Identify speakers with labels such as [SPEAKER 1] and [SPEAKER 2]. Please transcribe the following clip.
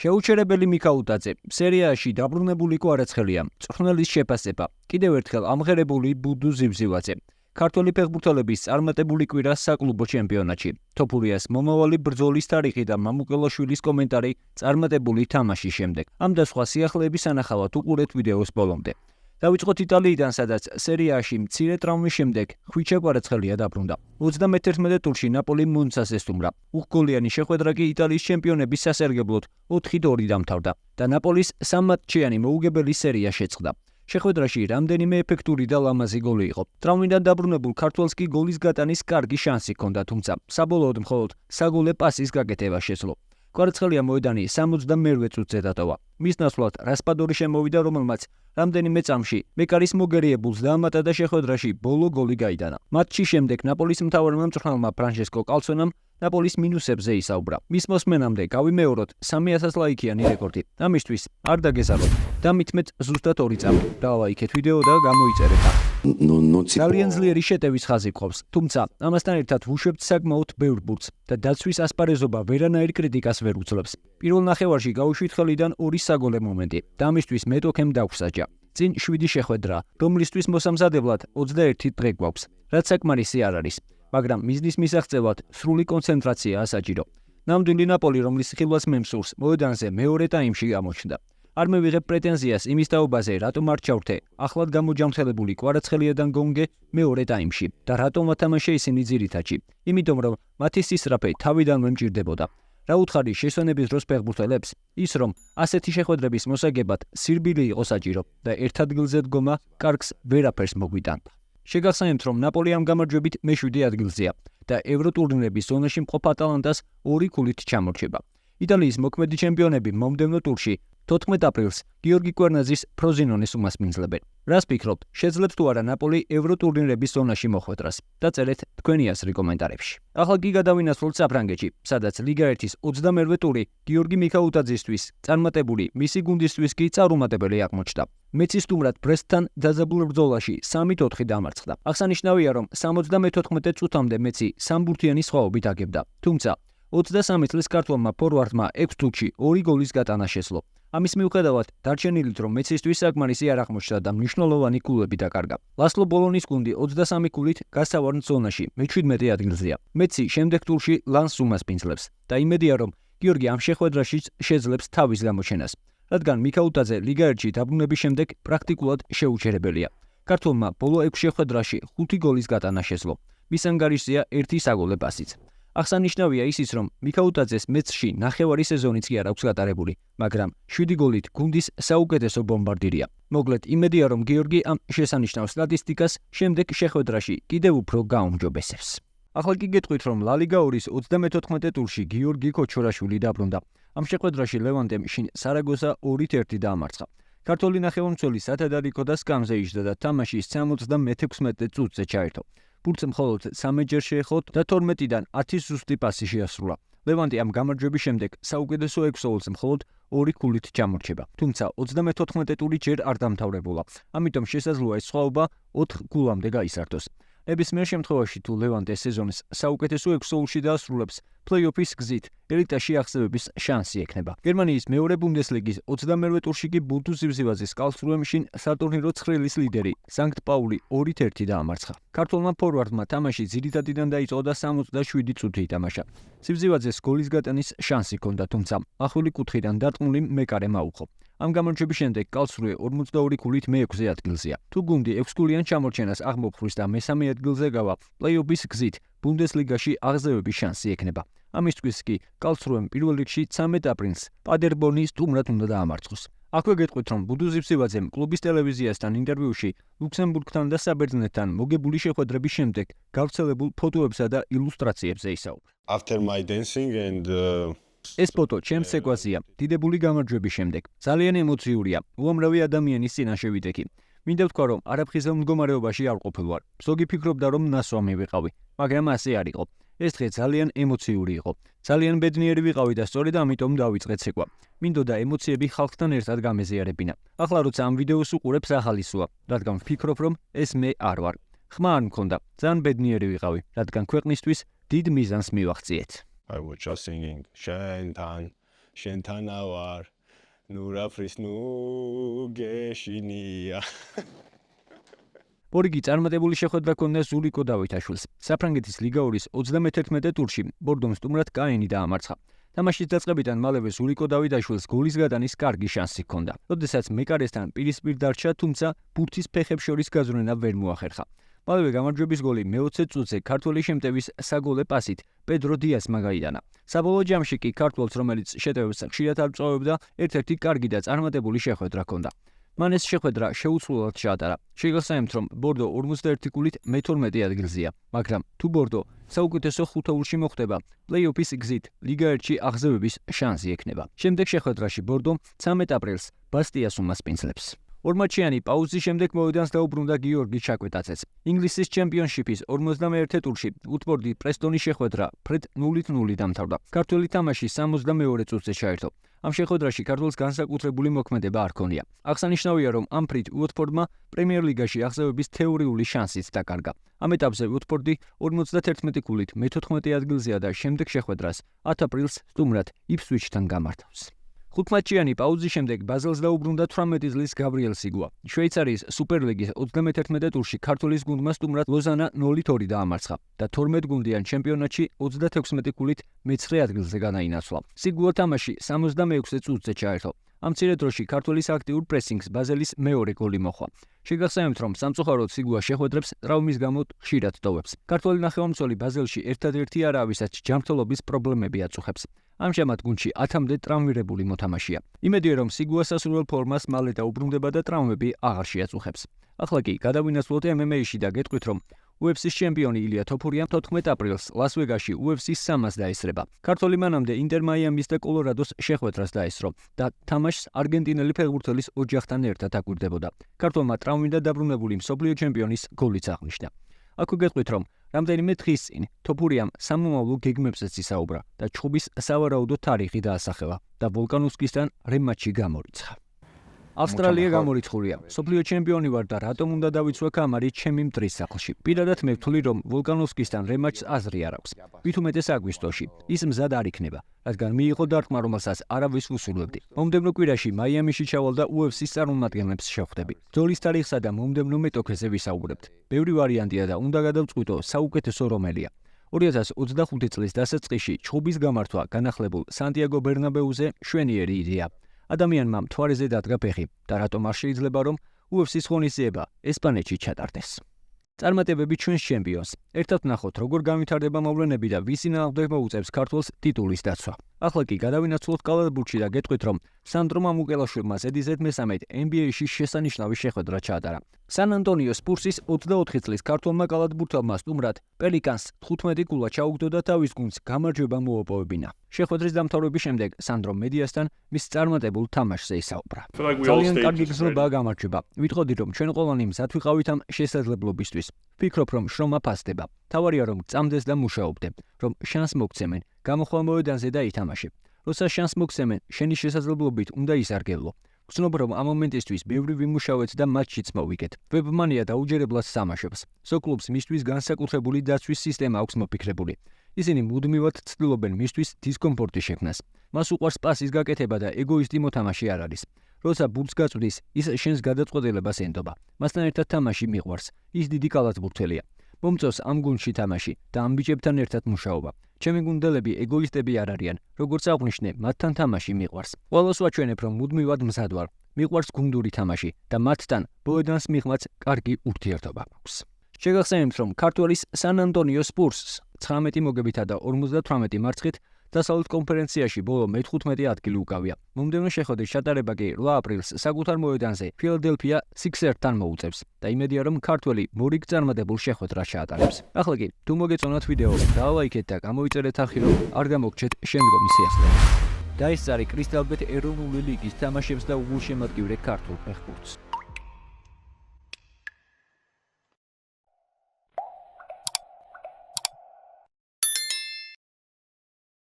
[SPEAKER 1] შეუჩერებელი მიქაუტაძე, სერიაში დაბრუნებული კვარაცხელია, წვრთნელის შეფასება, კიდევ ერთხელ ამღერებული ბუდუ ზivzivadze. ქართველი ფეხბურთელების წარმატებული კვირა საკლუბო ჩემპიონატში. თოფურიას მომავალი ბრძოლის თარიღი და მამუკელაშვილის კომენტარი წარმატებული თამაშის შემდეგ. ამ და სხვა სიახლეების სანახავად უყურეთ ვიდეოს ბოლომდე. დავიწყოთ იტალიიდან, სადაც სერიაში მცირე ტრავმის შემდეგ ხვიჩა კვარაცხელია დაბრუნდა. 31 ტურში ნაპოლი მონცას ესტუმრა. უხგოლიანი შეხვედრა კი იტალიის ჩემპიონების სასერგებლოდ 4-2 დამთავრდა და ნაპოლის სამმატჩიანი მოუგებელი სერია შეწყდა. შეხვედრაში რამდენიმე ეფექტური და ლამაზი გოლი იყო. ტრავმიდან დაბრუნებულ ქართველს კი გოლის გატანის კარგი შანსი ჰქონდა, თუმცა საბოლოოდ მხოლოდ საგოლე პასის გაკეთება შეძლო. კვარაცხელია მოედანი 68-ე წუთზე დატოვა. მის ნაცვლად რასპადორი შემოვიდა, რომელმაც რამდენიმე წამში მეკარის მოგერიებულს დაამატა და შეხვედრაში ბოლო გოლი გაიტანა. მატჩის შემდეგ ნაპოლის მთავარმა მწვრთნელმა ფრანჩესკო კალცონამ ნაპოლის მინუსებზე ისაუბრა. მის მოსმენამდე გავიმეოროთ 3000 ლაიქიანი რეკორდი. ამისთვის არ დაგეზაროთ. დამითმეთ ზუსტად 2 წამი. დალაიქეთ ვიდეო და გამოიწერეთ. ძალიან ძლიერი შეტევის ხაზი გვყავს, თუმცა ამასთან ერთად ვუშვებთ საკმაოდ ბევრ ბურთს და დაცვის ასპარეზობა ვერანაირ კრიტიკას ვერ უძლებს. პირველ ნახევარში გაუშვით ხელიდან 2 საგოლე მომენტი და ამისთვის მეტოქემ დაგვსაჯა. წინ 7 შეხვედრა, რომლისთვის მოსამზადებლად 21 დღე გვაქვს, რაც საკმარისი არ არის, მაგრამ მიზნის მისაღწევად სრული კონცენტრაციაა საჭირო. ნამდვილი ნაპოლი, რომლის ხილვას მე მსურს, მოედანზე მეორე ტაიმში გამოჩნდა. არ მივიღებ პრეტენზიას იმის თაობაზე, რატომ არ ჩავრთე ახლად გამოჯამრთელებული კვარაცხელია და გონგე მეორე ტაიმში და რატომ ათამაშე ისინი ძირითადში. იმიტომ რომ მათი სისწრაფე თავიდანვე მჭირდებოდა. რა უთხარი შესვენების დროს ფეხბურთელებს, ის რომ ასეთი შეხვედრების მოსაგებად სირბილი იყო საჭირო და ერთ ადგილზე დგომა კარგს ვერაფერს მოგვიტანდა. შეგახსენებთ, რომ ნაპოლი ამ გამარჯვებით მე-7 ადგილზეა და ევროტურნირების ზონაში მყოფ ატალანტას 2 ქულით ჩამორჩება. იტალიის მოქმედი ჩემპიონები მომდევნო ტურში 14 აპრილს გიორგი კვერნაძის ფროზინონეს უმასპინძლებენ. რას ფიქრობთ, შეძლებთ თუ არა ნაპოლი ევროტურნირების ზონაში მოხვედრას? დაწერეთ თქვენი აზრი კომენტარებში. ახლა კი გადავინაცვლოთ საფრანგეთში, სადაც ლიგა 1-ის 28 ტური გიორგი მიქაუტაძისთვის წარმატებული, მისი გუნდისთვის კი წარუმატებელი აღმოჩნდა. მეცის სტუმრად ბრესტთან დაძაბულ ბრძოლაში 3-4 დამარცხდა. აღსანიშნავია, რომ 74 წუთამდე მეცი სამბურთიანი სხვაობით აგებდა, თუმცა 23 წლის ქართველმა ფორვარდმა 6 თუთში 2 გოლის გატანა შეძლო. ამის მიუხედავად, დარჩენილით რომ მეცისთვის საკმარისი არ აღმოჩნდა და მნიშვნელოვანი ქულები დაკარგა. ლასლო ბოლონის გუნდი 23 ქულით გასავარდ ზონაში მე-17 ადგილზეა. მეცი შემდეგ ტურში ლანს უმასპინძლებს და იმედია, რომ გიორგი ამ შეხვედრაშიც შეძლებს თავის გამოჩენას, რადგან მიქაუტაძე ლიგა 1-ში დაბრუნების შემდეგ პრაქტიკულად შეუჩერებელია. ქართველმა ბოლო 6 შეხვედრაში 5 გოლის გატანა შეძლო. მის ანგარიშზეა 1 საგოლე პასიც. აღსანიშნავია ისიც, რომ მიქაუტაძეს მეცში ნახევარი სეზონიც კი არ აქვს გატარებული, მაგრამ 7 გოლით გუნდის საუკეთესო ბომბარდირია. მოკლედ, იმედია, რომ გიორგი ამ შესანიშნავ სტატისტიკას შემდეგ შეხვედრაში კიდევ უფრო გაუმჯობესებს. ახლა კი გეტყვით, რომ ლა ლიგა 2-ის 34 ტურში გიორგი კოჩორაშვილი დაბრუნდა. ამ შეხვედრაში ლევანტემ შინ სარაგოსა 2-1 დაამარცხა. ქართველი ნახევარმცველი სათადარიქო და სკამზე იჯდა და თამაშის 76 წუთზე ჩაერთო. ბურთს მხოლოდ 3 ჯერ შეეხოთ და 12-დან 10 ზუსტი პასი შეასრულა. ლევანტი ამ გამარჯვების შემდეგ საუკეთესო 6 ოლს მხოლოდ 2 ქულით ჩამორჩება. თუმცა 34 ტური ჯერ არ დამთავრებულა. ამიტომ შესაძლოა ეს სხვაობა 4 ქულამდე გაისართოს. ნებისმიერ შემთხვევაში თუ ლევანტე სეზონის საუკეთესო 6 ოლში დაასრულებს, პლეი-ოფის გზით ელიტაში აღზევების შანსი ექნება. გერმანიის მეორე ბუნდესლიგის 21 ტურში კი ბუდუ zivzivadzes Karlsruhem შინ სატურნირო ცხრილის ლიდერი სანქტ პაული 2-1 დაამარცხა. ქართველმა ფორვარდმა თამაში ძირითადიდან დაიწყო და 67 წუთი ითამაშა. zivzivadzes გოლის გატანის შანსი ჰქონდა, თუმცა ახალი კუთხიდან დარტყმული მეკარემ აუხო. ამ გამარჯვების შემდეგ Karlsruhe 42 ქულით მე-6 ადგილზეა. თუ გუნდი 6 ქულიან ჩამორჩენას აღმოფხვის და მესამე ადგილზე გავა, პლეი-ოფის გზით ბუნდესლიგაში აღზევების შანსი ექნება. ამისთვის კი Karlsruhem პირველ რიგში 13 აპრილს პადერბორნის სტუმრად უნდა დაამარცხოს. აქვე გეტყვით, რომ ბუდუ zivzivadzem კლუბის ტელევიზიასთან ინტერვიუში ლუქსემბურგთან და საბერძნეთთან მოგებული შეხვედრების შემდეგ გავრცელებულ ფოტოებსა და ილუსტრაციებზე ისაუბრა.
[SPEAKER 2] After my dancing and
[SPEAKER 1] ეს ფოტო ჩემს ეკვაზია დიდებული გამარჯვების შემდეგ. ძალიან ემოციურია, უამრავი ადამიანის წინაშე ვიდექი. მინდა ვთქვა, რომ არაფხიზელ მდგომარეობაში არ ყოფილვარ. ზოგი ფიქრობდა, რომ ნასვამი ვიყავი, მაგრამ ასე არ იყო. ეს დღე ძალიან ემოციური იყო. ძალიან ბედნიერი ვიყავი და სწორედ ამიტომ დავიწყე ცეკვა. მინდოდა ემოციები ხალხთან ერთად გამეზიარებინა. ახლა როცა ამ ვიდეოს უყურებს ახალისოა, რადგან ვფიქრობ, რომ ეს მე არ ვარ. ხმა არ მქონდა, ძალიან ბედნიერი ვიყავი, რადგან ქვეყნისთვის დიდ მიზანს მივახციეთ.
[SPEAKER 2] I was just singing, შენ თან შენთანა ვარ ნუ რა ფრის ნუ გეშინია
[SPEAKER 1] ბორიგი წარმატებული შეხვედრა ჰქონდა ზულიკო დავითაშვილს. საფრანგეთის ლიგა 2-ის 31 ტურში ბორდომ სტუმრად კაენი დაამარცხა. თამაშის დაწყებიდან მალევე ზულიკო დავითაშვილს გოლის გადანის კარგი შანსი ჰქონდა. როდესაც მეკარესთან პირისპირ დარჩა, თუმცა ბურთის ფეხებს შორის გაზრდნა ვერ მოახერხა. მალევე გამარჯვების გოლი მე-20 წუთზე ქართველი შემტევის საგოლე პასით პედრო დიასმა გაიტანა. საბოლოო ჯამში კი ქართველს, რომელიც შეტევებს ხშირად არ წვავებდა, ერთ-ერთი კარგი და წარმატებული შეხვედრა ჰქონდა. მან ეს შეხვედრა შეუცვლელად ჩაატარა. შეგახსენებთ, რომ ბორდო 51 გულით მე-12 ადგილზეა, მაგრამ თუ ბორდო საუკეთესო ხუთეულში მოხვდება, პლეი-ოფის გზით ლიგა 1-ში აღზევების შანსი ექნება. შემდეგ შეხვედრაში ბორდო 13 აპრილს ბასტიას უმასპინძლებს. ორმაჩიანი პაუზის შემდეგ მოედანს დაუბრუნდა გიორგი ჩაკვეტაძეც. ინგლისის ჩემპიონშიპის 51 ტურში უტფორდი პრესტონის შეხვედრა ფრედ 0-0 დამთავრდა. ქართველი თამაში 62 წუთზე ჩაერთო. ამ შეხვედრაში ქართველს განსაკუთრებული მოქმედება არ ჰქონია. აღსანიშნავია, რომ ამ ფრით უოტფორდმა პრემიერ ლიგაში აღზევების თეორიული შანსიც დაკარგა. ამ ეტაპზე უოტფორდი 51 გულით მე-14 ადგილზეა და შემდეგ შეხვედრას 10 აპრილს სტუმრად იფსვიჩთან გამართავს. ხუთმატჩიანი პაუზის შემდეგ ბაზელს დაუბრუნდა 18 წლის გაბრიელ სიგუა. შვეიცარიის სუპერლიგის 31 ტურში ქართველის გუნდმა სტუმრად ლოზანა 0-2 დაამარცხა და 12 გუნდიან ჩემპიონატში 36 გულით მე-9 ადგილზე განაინაცვლა. სიგუა თამაში 66 წუთზე ჩაერთო. ამ მცირე დროში ქართველის აქტიურ პრესინგს ბაზელის მეორე გოლი მოჰყვა. შეგახსენებთ, რომ სამწუხაროდ სიგუა შეხვედრებს ტრავმის გამო ხშირად ტოვებს. ქართველი ნახევარმცველი ბაზელში ერთადერთი არაა, ვისაც ჯანმრთელობის პრობლემები აწუხებს. ამჟამად გუნდში 10-მდე ტრავმირებული მოთამაშეა. იმედია, რომ სიგუა სასურველ ფორმას მალე დაუბრუნდება და ტრავმები აღარ შეაწუხებს. ახლა კი გადავინაცვლოთ MMA-ში და გეტყვით, რომ UFC-ის ჩემპიონი ილია თოფურია 14 აპრილს ლას-ვეგასში UFC-ის 300-ს დაესწრება. ქართველი მანამდე ინტერ მაიამის და კოლორადოს შეხვედრას დაესწრო და თამაშს არგენტინელი ფეხბურთელის ოჯახთან ერთად აკვირდებოდა. ქართველმა ტრავმიდან დაბრუნებული მსოფლიო ჩემპიონის გოლიც აღნიშნა. აქ გეტყვით, რომ რამდენიმე დღის წინ თოფურიამ სამომავლო გეგმებზეც ისაუბრა და ჩხუბის სავარაუდო თარიღი დაასახელა და ვოლკანოვსკისთან რემატჩი გამორიცხა. ავსტრალია გამორიცხულია. სოფლიო ჩემპიონი ვარ და რატომ უნდა დავიცვა კამარი ჩემი მტრის სახლში. პირადად მე ვთვლი, რომ ვოლკანოვსკისთან რემატჩს აზრი არ აქვს. მით უმეტეს აგვისტოში. ის მზად არ იქნება, რადგან მიიღო დარტყმა, რომელსაც არავის ვუსურვებდი. მომდევნო კვირაში მაიამიში ჩავალ და UFC-ის წარმომადგენლებს შევხვდები. ბრძოლის თარიღსა და მომდევნო მეტოქეზე ვისაუბრებთ. ბევრი ვარიანტია და უნდა გადავწყვიტო საუკეთესო რომელია. 2025 წლის დასაწყისში ჩხუბის გამართვა განახლებულ სანტიაგო ბერნაბეუზე შვენიერი იდეა. ადამიანმა მთვარეზე დადგა ფეხი და რატომ არ შეიძლება, რომ UFC-ის ღონისძიება ესპანეთში ჩატარდეს. წარმატებები ჩვენს ჩემპიონს. ერთად ვნახოთ, როგორ განვითარდება მოვლენები და ვის წინააღმდეგ მოუწევს ქართველს ტიტულის დაცვა. ახლა კი გადავინაცვლოთ კალათბურთში და გეტყვით, რომ სანდრო მამუკელაშვილმა ZZ-13 NBA-ში შესანიშნავი შეხვედრა ჩაატარა. სან-ანტონიო სპურსის 24 წლის ქართველმა კალათბურთელმა სტუმრად პელიკანს 15 გულა ჩაუგდო და თავის გუნდს გამარჯვება მოუპოვებინა. შეხვედრის დამთავრების შემდეგ სანდრო მედიასთან მის წარმატებულ თამაშზე ისაუბრა. ძალიან კარგი გზნობაა გამარჯვება. ვიტყოდი, რომ ჩვენ ყველანი მზად ვიყავით ამ შესაძლებლობისთვის. ვფიქრობ, რომ შრომა ფასდება. თავარია, რომ წამდეს და მუშაობდე, რომ შანს მოგცემენ, გამოხვალ მოედანზე და ითამაშებ. როცა შანს მოგცემენ, შენი შესაძლებლობით უნდა ისარგებლო. ვცნობ, რომ ამ მომენტისთვის ბევრი ვიმუშავეთ და მატჩიც მოვიგეთ. ვებმანია დაუჯერებლად სამაშებს. სოკლუბს მისთვის განსაკუთრებული დაცვის სისტემა აქვს მოფიქრებული. ისინი მუდმივად ცდილობენ მისთვის დისკომფორტის შექმნას. მას უყვარს პასის გაკეთება და ეგოისტი მოთამაშე არ არის. როცა ბურთს გაწვდის, ის შენს გადაწყვეტილებას ენდობა. მასთან ერთად თამაში მიყვარს. ის დიდი კალათბურთელია. მომწონს ამ გუნდში თამაში და ამ ბიჭებთან ერთად მუშაობა. ჩემი გუნდელები ეგოისტები არ არიან, როგორც აღვნიშნე, მათთან თამაში მიყვარს. ყველას ვაჩვენებ, რომ მუდმივად მზად ვარ. მიყვარს გუნდური თამაში და მათთან ბოედანს მიღმაც კარგი ურთიერთობა აქვს. შეგახსენებთ, რომ ქართველის სან-ანტონიო სპურსს 19 მოგებითა და 58 მარცხით დასავლეთ კონფერენციაში ბოლო მე-15 ადგილი უკავია. მომდევნო შეხვედრის ჩატარება კი 8 აპრილს საკუთარ მოედანზე ფილადელფია სიქსერსთან მოუწევს და იმედია, რომ ქართველი მორიგ წარმატებულ შეხვედრას ჩაატარებს. ახლა კი, თუ მოგეწონათ ვიდეო, დალაიქეთ და გამოიწერეთ ახი, რომ არ გამოგჩეთ შემდგომი სიასტნე. და ეს არის კრისტალბეთ ეროვნული ლიგის თამაშებს და უგულშემატკივრე ქართულ ფეხბურთს.